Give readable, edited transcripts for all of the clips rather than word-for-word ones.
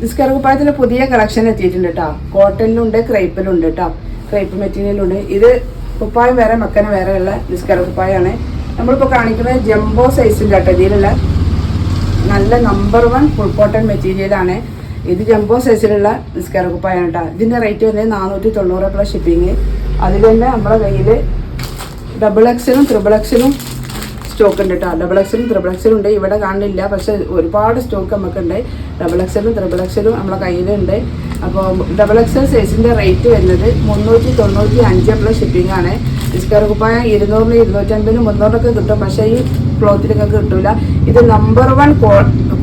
നിസ്കാര കുപ്പായത്തിൽ പുതിയ കളക്ഷൻ എത്തിയിട്ടുണ്ട് കേട്ടോ. കോട്ടണിലുണ്ട്, ക്രൈപ്പിലുണ്ട് കേട്ടോ. ക്രൈപ്പ് മെറ്റീരിയലുണ്ട്. ഇത് കുപ്പായം വേറെ മക്കന വേറെ ഉള്ള നിസ്കാര കുപ്പായമാണ്. നമ്മളിപ്പോൾ കാണിക്കുന്നത് ജംബോ സൈസിൻ്റെ കേട്ടോ. ഇതിലുള്ള നല്ല നമ്പർ 1 ഫുൾ കോട്ടൺ മെറ്റീരിയലാണ്. ഇത് ജംബോ സൈസിലുള്ള നിസ്കാര കുപ്പായാണ് കേട്ടോ. ഇതിൻ്റെ റേറ്റ് വന്നത് 490 പ്ലസ് ഷിപ്പിങ്. അതിൽ തന്നെ നമ്മുടെ കയ്യിൽ XXL, XXL സ്റ്റോക്ക് ഉണ്ട് കേട്ടോ. XXL ഉണ്ട്. ഇവിടെ കാണില്ല, പക്ഷെ ഒരുപാട് സ്റ്റോക്ക് നമുക്കുണ്ട്. XXL നമ്മളെ കയ്യിലുണ്ട്. അപ്പോൾ XXL സൈസിൻ്റെ റേറ്റ് വരുന്നത് 395 പ്ലസ് ഷിപ്പിംഗ് ആണ്. നിസ്കാര കുപ്പായം 200, 250, 300 കിട്ടും. പക്ഷേ ഈ ക്ലോത്തിൽ നിങ്ങൾക്ക് കിട്ടില്ല. ഇത് നമ്പർ 1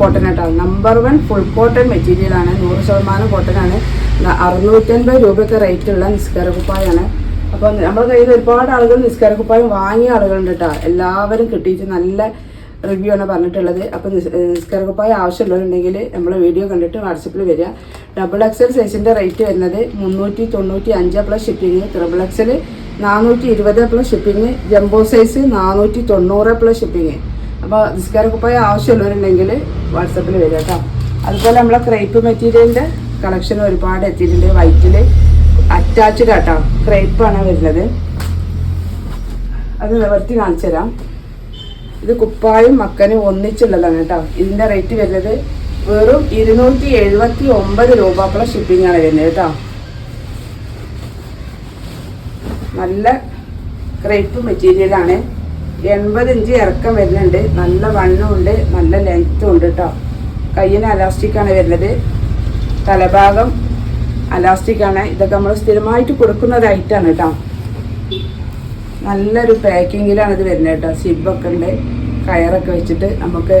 കോട്ടൺ കേട്ടോ. നമ്പർ 1 ഫുൾ കോട്ടൺ മെറ്റീരിയലാണ്. 100% കോട്ടനാണ്. 650 രൂപയൊക്കെ റേറ്റുള്ള നിസ്കാര കുപ്പായാണ്. അപ്പോൾ നമ്മുടെ കയ്യിൽ ഒരുപാട് ആളുകൾ നിസ്കാര കുപ്പായം വാങ്ങിയ ആളുകളുണ്ട് കേട്ടോ. എല്ലാവരും കിട്ടിയിട്ട് നല്ല റിവ്യൂ ആണ് പറഞ്ഞിട്ടുള്ളത്. അപ്പോൾ നിസ്കാര കുപ്പായം ആവശ്യമുള്ളവരുണ്ടെങ്കിൽ നമ്മളെ വീഡിയോ കണ്ടിട്ട് വാട്സപ്പിൽ വരിക. XXL സൈസിൻ്റെ റേറ്റ് വരുന്നത് 395 plus shipping. XXL 420 plus shipping. Jumbo size 490 plus shipping. അപ്പോൾ നിസ്കാര കുപ്പായം ആവശ്യമുള്ളവരുണ്ടെങ്കിൽ വാട്സപ്പിൽ വരിക കേട്ടോ. അതുപോലെ നമ്മളെ ക്രൈപ്പ് മെറ്റീരിയലിൻ്റെ കളക്ഷൻ ഒരുപാട് എത്തിയിട്ടുണ്ട്. വൈറ്റിൽ അറ്റാച്ച്ഡ് ആട്ടോ. ക്രൈപ്പാണ് വരുന്നത്. അത് നിവർത്തി കാണിച്ചു തരാം. ഇത് കുപ്പായും മക്കനും ഒന്നിച്ചുള്ളതാണ് കേട്ടോ. ഇതിൻ്റെ റേറ്റ് വരുന്നത് വെറും 279 രൂപ പ്ലസ് ഷിപ്പിംഗ് ആണ് വരുന്നത് കേട്ടോ. നല്ല ക്രൈപ്പ് മെറ്റീരിയലാണ്. 80 ഇഞ്ച് ഇറക്കം വരുന്നുണ്ട്. നല്ല വണ്ണമുണ്ട്, നല്ല ലെങ്ത്തും ഉണ്ട് കേട്ടോ. കയ്യിന് അലാസ്റ്റിക്കാണ് വരുന്നത്. തലഭാഗം അലാസ്റ്റിക്കാണ്. ഇതൊക്കെ നമ്മൾ സ്ഥിരമായിട്ട് കൊടുക്കുന്ന ഒരു ഐറ്റമാണ് കേട്ടോ. നല്ലൊരു പാക്കിങ്ങിലാണ് ഇത് വരുന്നത് കേട്ടോ. സിബൊക്കെ ഉണ്ട്, കയറൊക്കെ വെച്ചിട്ട് നമുക്ക്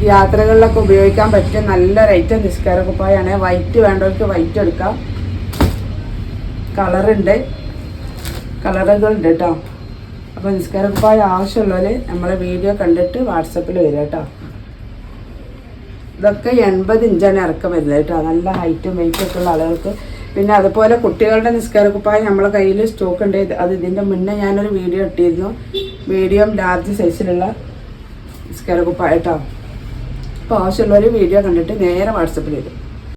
യാത്രകളിലൊക്കെ ഉപയോഗിക്കാൻ പറ്റിയ നല്ലൊരു ഐറ്റം നിസ്കാര കുപ്പായാണ്. വൈറ്റ് വേണ്ടവർക്ക് വൈറ്റ് എടുക്കാം. കളറുകളുണ്ട് കേട്ടോ. അപ്പോൾ നിസ്കാര കുപ്പായ ആവശ്യമുള്ളവർ നമ്മളെ വീഡിയോ കണ്ടിട്ട് വാട്സപ്പിൽ വരിക കേട്ടോ. ഇതൊക്കെ 80 ഇഞ്ചാണ് ഇറക്കം വരുന്നത് കേട്ടോ. നല്ല ഹൈറ്റും വെയിറ്റും ഒക്കെ ഉള്ള ആളുകൾക്ക്. പിന്നെ അതുപോലെ കുട്ടികളുടെ നിസ്കാര കുപ്പായം നമ്മളെ കയ്യിൽ സ്റ്റോക്ക് ഉണ്ട്. അത് ഇതിൻ്റെ മുന്നേ ഞാനൊരു വീഡിയോ ഇട്ടിരുന്നു. മീഡിയം ലാർജ് സൈസിലുള്ള നിസ്കാര കുപ്പായം കേട്ടോ. അപ്പോൾ ആവശ്യമുള്ളവർ വീഡിയോ കണ്ടിട്ട് നേരെ വാട്സപ്പിൽ വരും.